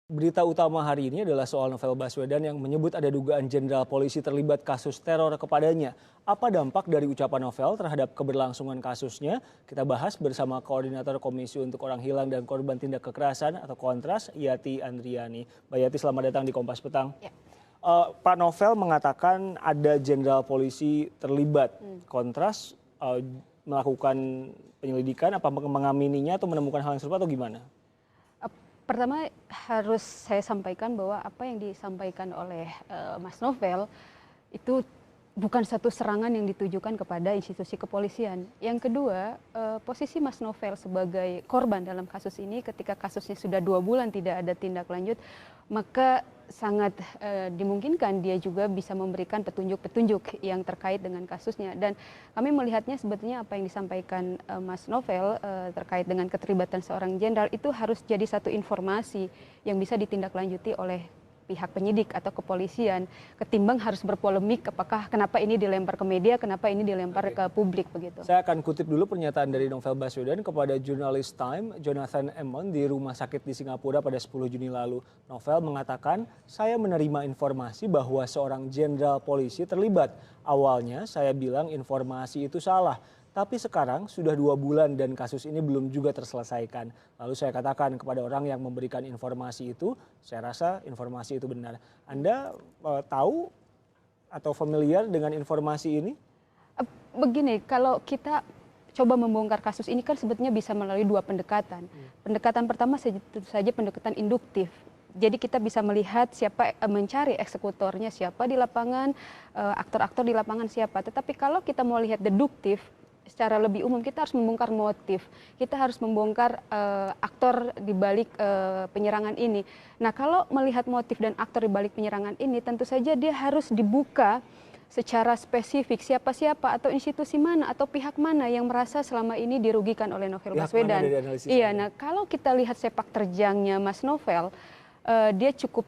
Berita utama hari ini adalah soal Novel Baswedan yang menyebut ada dugaan jenderal polisi terlibat kasus teror kepadanya. Apa dampak dari ucapan Novel terhadap keberlangsungan kasusnya? Kita bahas bersama Koordinator Komisi untuk Orang Hilang dan Korban Tindak Kekerasan atau Kontras, Yati Andriani. Mbak Yati, selamat datang di Kompas Petang. Ya. Pak Novel mengatakan ada jenderal polisi terlibat. Kontras melakukan penyelidikan, apa mengamininya atau menemukan hal yang serupa atau gimana? Pertama harus saya sampaikan bahwa apa yang disampaikan oleh Mas Novel itu bukan satu serangan yang ditujukan kepada institusi kepolisian. Yang kedua, posisi Mas Novel sebagai korban dalam kasus ini ketika kasusnya sudah 2 bulan tidak ada tindak lanjut, maka sangat dimungkinkan dia juga bisa memberikan petunjuk-petunjuk yang terkait dengan kasusnya. Dan kami melihatnya sebetulnya apa yang disampaikan Mas Novel terkait dengan keterlibatan seorang jenderal itu harus jadi satu informasi yang bisa ditindaklanjuti oleh pihak penyidik atau kepolisian, ketimbang harus berpolemik apakah kenapa ini dilempar ke media, kenapa ini dilempar ke publik begitu. Saya akan kutip dulu pernyataan dari Novel Baswedan kepada jurnalis Time Jonathan Emmon di rumah sakit di Singapura pada 10 Juni lalu. Novel mengatakan, saya menerima informasi bahwa seorang jenderal polisi terlibat. Awalnya saya bilang informasi itu salah. Tapi sekarang sudah 2 bulan dan kasus ini belum juga terselesaikan. Lalu saya katakan kepada orang yang memberikan informasi itu, saya rasa informasi itu benar. Anda tahu atau familiar dengan informasi ini? Begini, kalau kita coba membongkar kasus ini kan sebetulnya bisa melalui 2 pendekatan. Pendekatan pertama tentu saja pendekatan induktif. Jadi kita bisa melihat siapa mencari eksekutornya siapa di lapangan, aktor-aktor di lapangan siapa. Tetapi kalau kita mau lihat deduktif, secara lebih umum kita harus membongkar motif, kita harus membongkar aktor di balik penyerangan ini. Nah, kalau melihat motif dan aktor di balik penyerangan ini, tentu saja dia harus dibuka secara spesifik siapa-siapa atau institusi mana atau pihak mana yang merasa selama ini dirugikan oleh Novel Baswedan. Iya, nah kalau kita lihat sepak terjangnya Mas Novel, dia cukup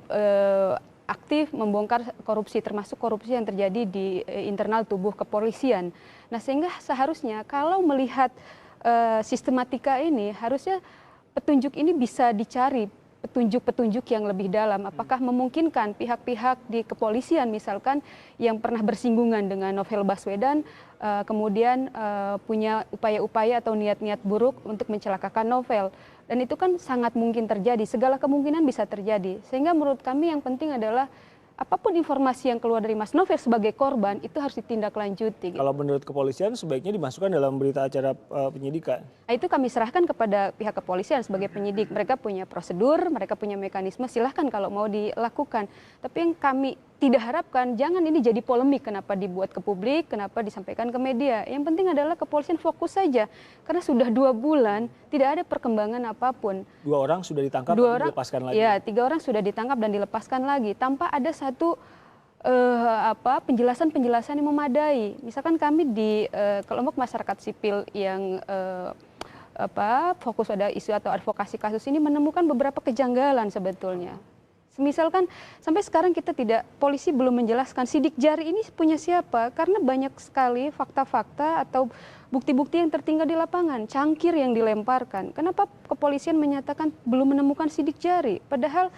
aktif membongkar korupsi, termasuk korupsi yang terjadi di internal tubuh kepolisian. Nah, sehingga seharusnya kalau melihat sistematika ini, harusnya petunjuk ini bisa dicari, petunjuk-petunjuk yang lebih dalam. Apakah memungkinkan pihak-pihak di kepolisian misalkan yang pernah bersinggungan dengan Novel Baswedan, kemudian punya upaya-upaya atau niat-niat buruk untuk mencelakakan Novel. Dan itu kan sangat mungkin terjadi, segala kemungkinan bisa terjadi. Sehingga menurut kami yang penting adalah apapun informasi yang keluar dari Mas Novel sebagai korban itu harus ditindaklanjuti. Kalau menurut kepolisian sebaiknya dimasukkan dalam berita acara penyidikan. Nah, itu kami serahkan kepada pihak kepolisian sebagai penyidik. Mereka punya prosedur, mereka punya mekanisme, silahkan kalau mau dilakukan. Tapi yang kami tidak harapkan, jangan ini jadi polemik, kenapa dibuat ke publik, kenapa disampaikan ke media. Yang penting adalah kepolisian fokus saja, karena sudah 2 bulan tidak ada perkembangan apapun. 2 orang sudah ditangkap dan dilepaskan lagi. Ya, 3 orang sudah ditangkap dan dilepaskan lagi, tanpa ada satu penjelasan-penjelasan yang memadai. Misalkan kami di kelompok masyarakat sipil yang fokus pada isu atau advokasi kasus ini menemukan beberapa kejanggalan sebetulnya. Misalkan sampai sekarang polisi belum menjelaskan sidik jari ini punya siapa, karena banyak sekali fakta-fakta atau bukti-bukti yang tertinggal di lapangan, cangkir yang dilemparkan. Kenapa kepolisian menyatakan belum menemukan sidik jari, padahal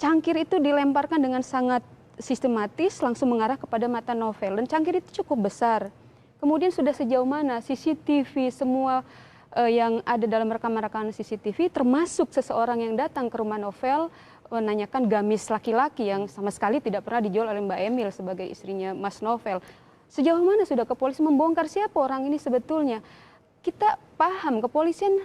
cangkir itu dilemparkan dengan sangat sistematis langsung mengarah kepada mata Novel, dan cangkir itu cukup besar. Kemudian sudah sejauh mana CCTV semua yang ada dalam rekaman-rekaman CCTV, termasuk seseorang yang datang ke rumah Novel menanyakan gamis laki-laki yang sama sekali tidak pernah dijual oleh Mbak Emil sebagai istrinya Mas Novel. Sejauh mana sudah kepolisian membongkar siapa orang ini sebetulnya? Kita paham kepolisian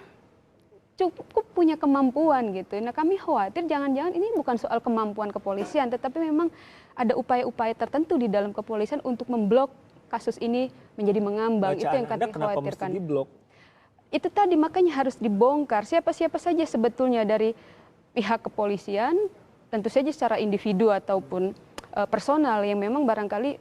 cukup punya kemampuan gitu. Nah, kami khawatir jangan-jangan ini bukan soal kemampuan kepolisian, tetapi memang ada upaya-upaya tertentu di dalam kepolisian untuk memblok kasus ini menjadi mengambang. Itu yang kami khawatirkan. Itu tadi makanya harus dibongkar siapa-siapa saja sebetulnya dari pihak kepolisian, tentu saja secara individu ataupun personal yang memang barangkali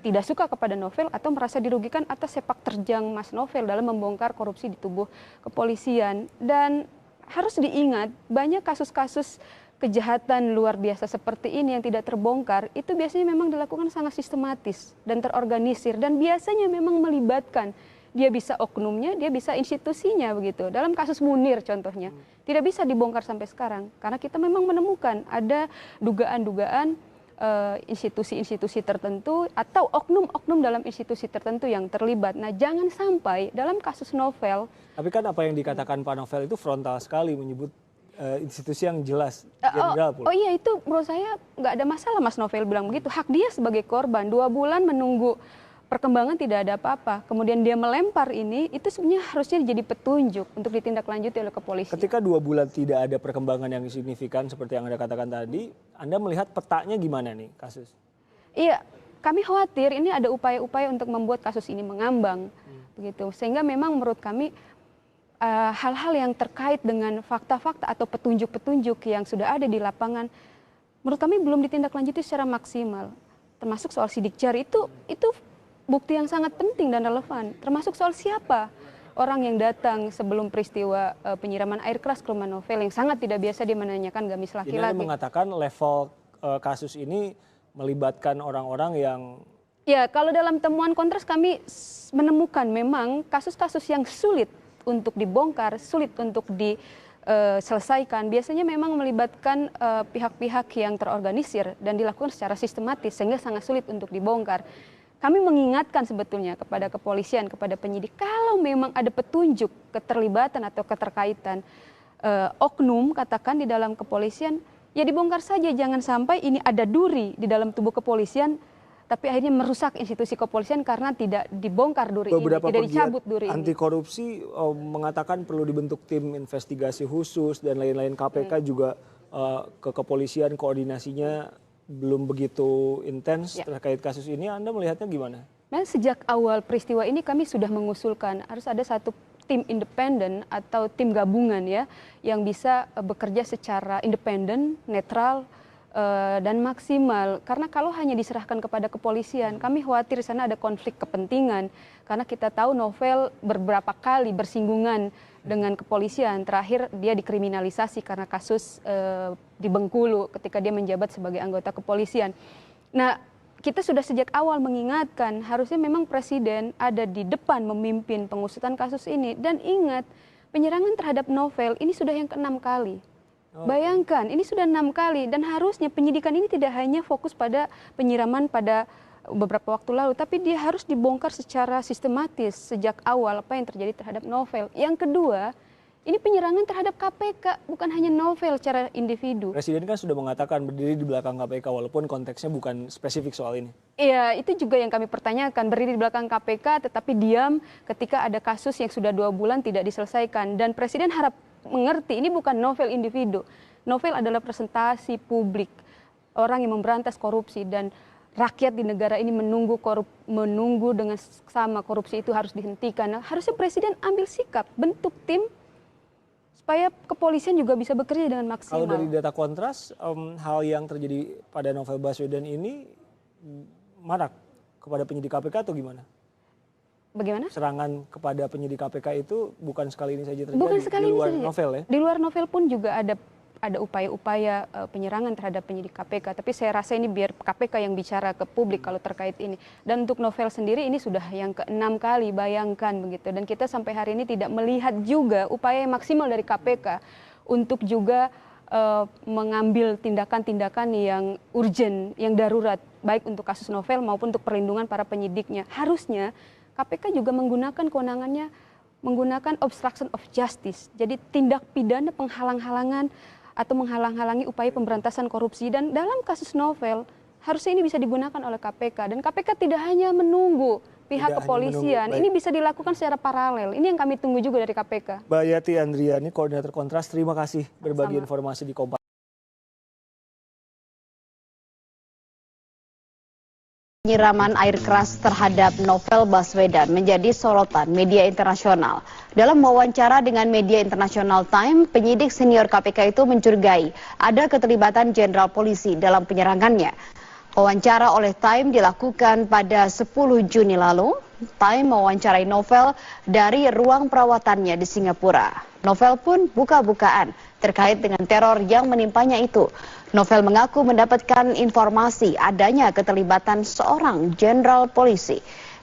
tidak suka kepada Novel atau merasa dirugikan atas sepak terjang Mas Novel dalam membongkar korupsi di tubuh kepolisian. Dan harus diingat, banyak kasus-kasus kejahatan luar biasa seperti ini yang tidak terbongkar, itu biasanya memang dilakukan sangat sistematis dan terorganisir, dan biasanya memang melibatkan, dia bisa oknumnya, dia bisa institusinya begitu. Dalam kasus Munir contohnya, tidak bisa dibongkar sampai sekarang karena kita memang menemukan ada dugaan-dugaan institusi-institusi tertentu atau oknum-oknum dalam institusi tertentu yang terlibat. Nah, jangan sampai dalam kasus novel. Tapi kan apa yang dikatakan Pak Novel itu frontal sekali menyebut institusi yang jelas, jenderal pula. Oh iya, itu menurut saya nggak ada masalah Mas Novel bilang begitu. Hak dia sebagai korban 2 bulan menunggu perkembangan tidak ada apa-apa. Kemudian dia melempar ini, itu sebenarnya harusnya jadi petunjuk untuk ditindaklanjuti oleh kepolisian. Ketika 2 bulan tidak ada perkembangan yang signifikan seperti yang Anda katakan tadi, Anda melihat petanya gimana nih kasus? Iya, kami khawatir ini ada upaya-upaya untuk membuat kasus ini mengambang, begitu. Sehingga memang menurut kami hal-hal yang terkait dengan fakta-fakta atau petunjuk-petunjuk yang sudah ada di lapangan, menurut kami belum ditindaklanjuti secara maksimal. Termasuk soal sidik jari itu bukti yang sangat penting dan relevan. Termasuk soal siapa orang yang datang sebelum peristiwa penyiraman air keras ke rumah Novel yang sangat tidak biasa dia menanyakan gamis laki-laki. Ini mengatakan level kasus ini melibatkan orang-orang yang... Ya, kalau dalam temuan kontras kami menemukan memang kasus-kasus yang sulit untuk dibongkar, sulit untuk diselesaikan, biasanya memang melibatkan pihak-pihak yang terorganisir dan dilakukan secara sistematis sehingga sangat sulit untuk dibongkar. Kami mengingatkan sebetulnya kepada kepolisian, kepada penyidik, kalau memang ada petunjuk keterlibatan atau keterkaitan oknum katakan di dalam kepolisian, ya dibongkar saja, jangan sampai ini ada duri di dalam tubuh kepolisian tapi akhirnya merusak institusi kepolisian karena tidak dibongkar duri ini, tidak dicabut duri ini. Anti korupsi mengatakan perlu dibentuk tim investigasi khusus dan lain-lain. KPK juga ke kepolisian koordinasinya belum begitu intens terkait kasus ini. Anda melihatnya gimana? Nah, sejak awal peristiwa ini kami sudah mengusulkan harus ada satu tim independen atau tim gabungan ya yang bisa bekerja secara independen, netral, dan maksimal, karena kalau hanya diserahkan kepada kepolisian, kami khawatir di sana ada konflik kepentingan, karena kita tahu Novel beberapa kali bersinggungan dengan kepolisian. Terakhir dia dikriminalisasi karena kasus di Bengkulu ketika dia menjabat sebagai anggota kepolisian. Nah, kita sudah sejak awal mengingatkan harusnya memang Presiden ada di depan memimpin pengusutan kasus ini, dan ingat penyerangan terhadap Novel ini sudah yang ke-6 kali. Bayangkan, ini sudah 6 kali dan harusnya penyidikan ini tidak hanya fokus pada penyiraman pada beberapa waktu lalu, tapi dia harus dibongkar secara sistematis sejak awal apa yang terjadi terhadap Novel. Yang kedua, ini penyerangan terhadap KPK, bukan hanya Novel secara individu. Presiden kan sudah mengatakan berdiri di belakang KPK walaupun konteksnya bukan spesifik soal ini. Iya, itu juga yang kami pertanyakan, berdiri di belakang KPK tetapi diam ketika ada kasus yang sudah 2 bulan tidak diselesaikan. Dan Presiden harap mengerti ini bukan Novel individu. Novel adalah presentasi publik, orang yang memberantas korupsi, dan rakyat di negara ini menunggu dengan sama korupsi itu harus dihentikan. Nah, harusnya Presiden ambil sikap, bentuk tim supaya kepolisian juga bisa bekerja dengan maksimal. Kalau dari data kontras, hal yang terjadi pada Novel Baswedan ini marak kepada penyidik KPK atau gimana? Bagaimana? Serangan kepada penyidik KPK itu bukan sekali ini saja terjadi, bukan sekali di luar ini saja. Novel ya? Di luar Novel pun juga ada upaya-upaya penyerangan terhadap penyidik KPK. Tapi saya rasa ini biar KPK yang bicara ke publik kalau terkait ini. Dan untuk Novel sendiri ini sudah yang ke-6 kali, bayangkan begitu. Dan kita sampai hari ini tidak melihat juga upaya yang maksimal dari KPK untuk juga mengambil tindakan-tindakan yang urgent, yang darurat, baik untuk kasus Novel maupun untuk perlindungan para penyidiknya. Harusnya KPK juga menggunakan kewenangannya, menggunakan obstruction of justice. Jadi tindak pidana penghalang-halangan atau menghalang-halangi upaya pemberantasan korupsi. Dan dalam kasus Novel, harusnya ini bisa digunakan oleh KPK. Dan KPK tidak hanya menunggu pihak kepolisian, ini bisa dilakukan secara paralel. Ini yang kami tunggu juga dari KPK. Mbak Yati Andriani, Koordinator Kontras, terima kasih berbagi informasi di Kompas. Penyiraman air keras terhadap Novel Baswedan menjadi sorotan media internasional. Dalam wawancara dengan media internasional Time, penyidik senior KPK itu mencurigai ada keterlibatan jenderal polisi dalam penyerangannya. Wawancara oleh Time dilakukan pada 10 Juni lalu. Time mewawancarai Novel dari ruang perawatannya di Singapura. Novel pun buka-bukaan terkait dengan teror yang menimpanya itu. Novel mengaku mendapatkan informasi adanya keterlibatan seorang jenderal polisi.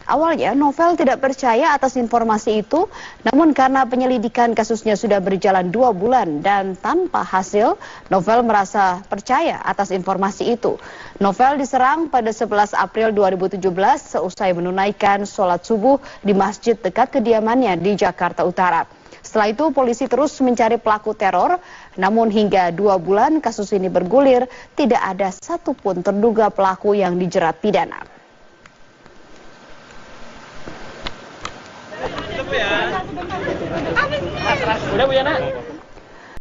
Awalnya Novel tidak percaya atas informasi itu, namun karena penyelidikan kasusnya sudah berjalan 2 bulan dan tanpa hasil, Novel merasa percaya atas informasi itu. Novel diserang pada 11 April 2017 seusai menunaikan sholat subuh di masjid dekat kediamannya di Jakarta Utara. Setelah itu polisi terus mencari pelaku teror, namun hingga 2 bulan kasus ini bergulir, tidak ada satupun terduga pelaku yang dijerat pidana.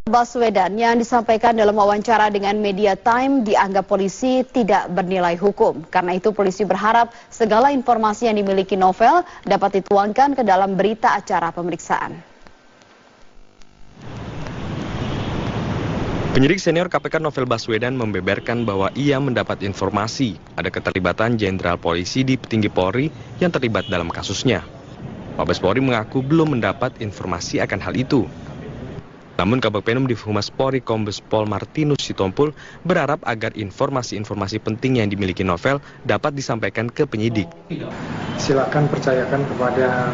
Baswedan yang disampaikan dalam wawancara dengan Media Time dianggap polisi tidak bernilai hukum. Karena itu polisi berharap segala informasi yang dimiliki Novel dapat dituangkan ke dalam berita acara pemeriksaan. Penyidik senior KPK Novel Baswedan membeberkan bahwa ia mendapat informasi ada keterlibatan Jenderal Polisi di petinggi Polri yang terlibat dalam kasusnya. Mabes Polri mengaku belum mendapat informasi akan hal itu. Namun Kabagpenum Divhumas Polri Kombes Pol Martinus Sitompul berharap agar informasi-informasi penting yang dimiliki Novel dapat disampaikan ke penyidik. Silakan percayakan kepada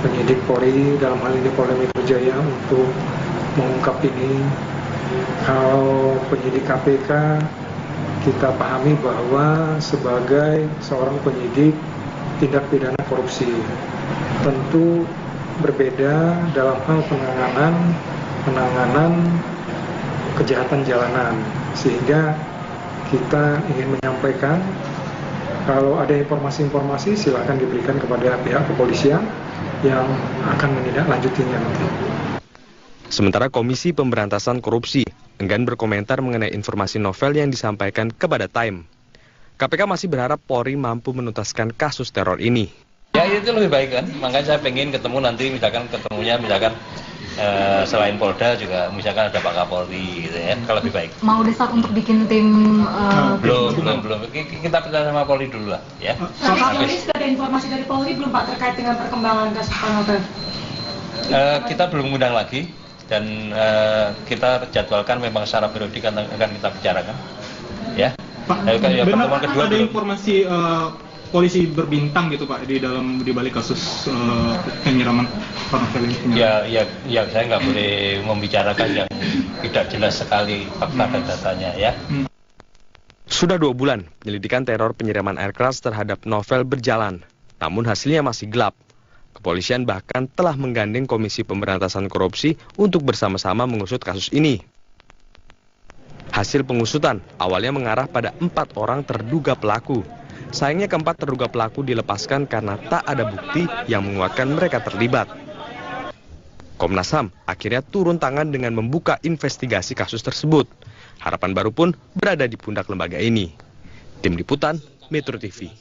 penyidik Polri, dalam hal ini Polda Metro Jaya, untuk mengungkap ini. Kalau penyidik KPK, kita pahami bahwa sebagai seorang penyidik tindak pidana korupsi, tentu berbeda dalam hal penanganan kejahatan jalanan, sehingga kita ingin menyampaikan kalau ada informasi-informasi silakan diberikan kepada pihak kepolisian yang akan menindaklanjutinya nanti. Sementara Komisi Pemberantasan Korupsi enggan berkomentar mengenai informasi Novel yang disampaikan kepada Time. KPK masih berharap Polri mampu menuntaskan kasus teror ini. Ya itu lebih baik kan, makanya saya pengen ketemu nanti ketemunya selain Polda juga misalkan ada Pak Kapolri gitu ya, kalau lebih baik. Mau desak untuk bikin tim? Belum. Kita bicara sama Polri dulu lah ya. Tapi Polri sudah ada informasi dari Polri belum Pak terkait dengan perkembangan kasus Pak Novel? Kita belum mengundang lagi dan kita jadwalkan memang secara periodik akan kita bicarakan ya. Pak, benar ada informasi polisi berbintang gitu Pak di balik kasus penyiraman Pak Novel ini? Ya saya nggak boleh membicarakan yang tidak jelas sekali fakta dan datanya ya. Sudah 2 bulan penyelidikan teror penyiraman air keras terhadap Novel berjalan, namun hasilnya masih gelap. Kepolisian bahkan telah menggandeng Komisi Pemberantasan Korupsi untuk bersama-sama mengusut kasus ini. Hasil pengusutan awalnya mengarah pada 4 orang terduga pelaku. Sayangnya keempat terduga pelaku dilepaskan karena tak ada bukti yang menguatkan mereka terlibat. Komnas HAM akhirnya turun tangan dengan membuka investigasi kasus tersebut. Harapan baru pun berada di pundak lembaga ini. Tim Liputan, Metro TV.